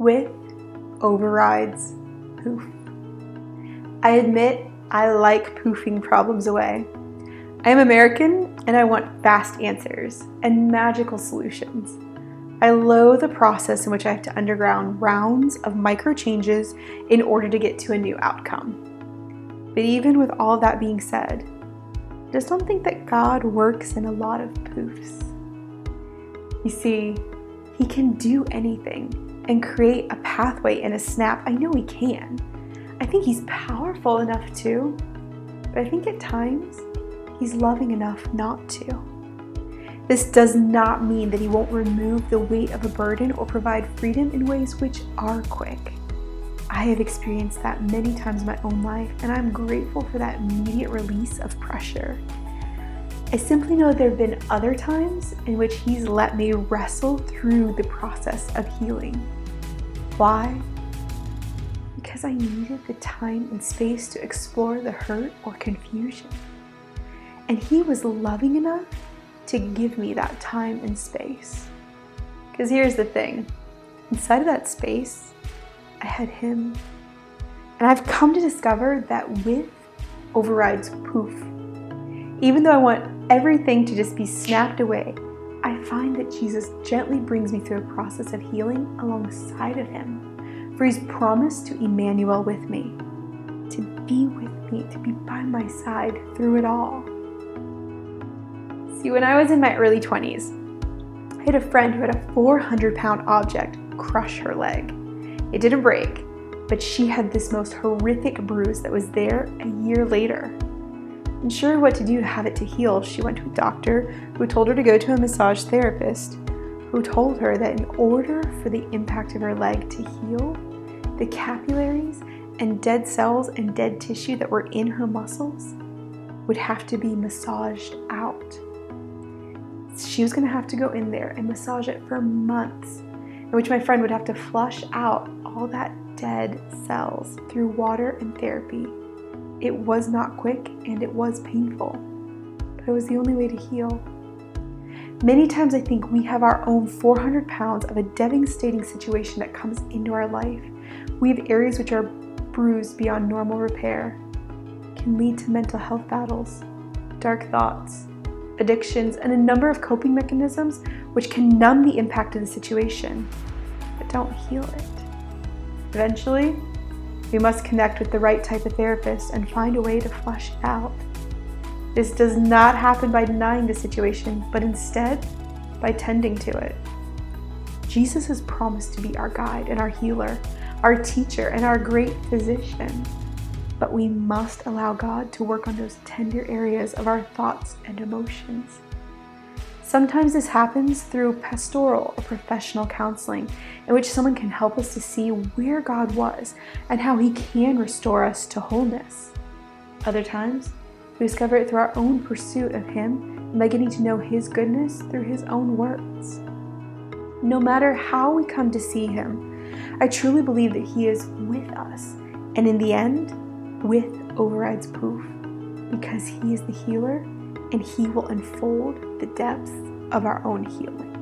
With overrides poof. I admit I like poofing problems away. I am American and I want fast answers and magical solutions. I loathe the process in which I have to undergo rounds of micro changes in order to get to a new outcome. But even with all of that being said, I just don't think that God works in a lot of poofs. You see, He can do anything and create a pathway in a snap. I know He can. I think He's powerful enough to, but I think at times He's loving enough not to. This does not mean that He won't remove the weight of a burden or provide freedom in ways which are quick. I have experienced that many times in my own life, and I'm grateful for that immediate release of pressure. I simply know there have been other times in which He's let me wrestle through the process of healing. Why? Because I needed the time and space to explore the hurt or confusion. And He was loving enough to give me that time and space. Because here's the thing, inside of that space, I had Him. And I've come to discover that with overrides poof. Even though I want everything to just be snapped away, I find that Jesus gently brings me through a process of healing alongside of Him. For He's promised to Emmanuel with me, to be with me, to be by my side through it all. See, when I was in my early 20s, I had a friend who had a 400-pound object crush her leg. It didn't break, but she had this most horrific bruise that was there a year later. Unsure what to do to have it to heal, she went to a doctor who told her to go to a massage therapist, who told her that in order for the impact of her leg to heal, the capillaries and dead cells and dead tissue that were in her muscles would have to be massaged out. She was going to have to go in there and massage it for months, in which my friend would have to flush out all that dead cells through water and therapy. It was not quick and it was painful, but it was the only way to heal. Many times I think we have our own 400 pounds of a devastating situation that comes into our life. We have areas which are bruised beyond normal repair, can lead to mental health battles, dark thoughts, addictions, and a number of coping mechanisms which can numb the impact of the situation, but don't heal it. Eventually, we must connect with the right type of therapist and find a way to flush it out. This does not happen by denying the situation, but instead by tending to it. Jesus has promised to be our guide and our healer, our teacher and our great physician. But we must allow God to work on those tender areas of our thoughts and emotions. Sometimes this happens through pastoral or professional counseling, in which someone can help us to see where God was and how He can restore us to wholeness. Other times, we discover it through our own pursuit of Him and by getting to know His goodness through His own words. No matter how we come to see Him, I truly believe that He is with us, and in the end, with overrides poof, because He is the healer and He will unfold the depths of our own healing.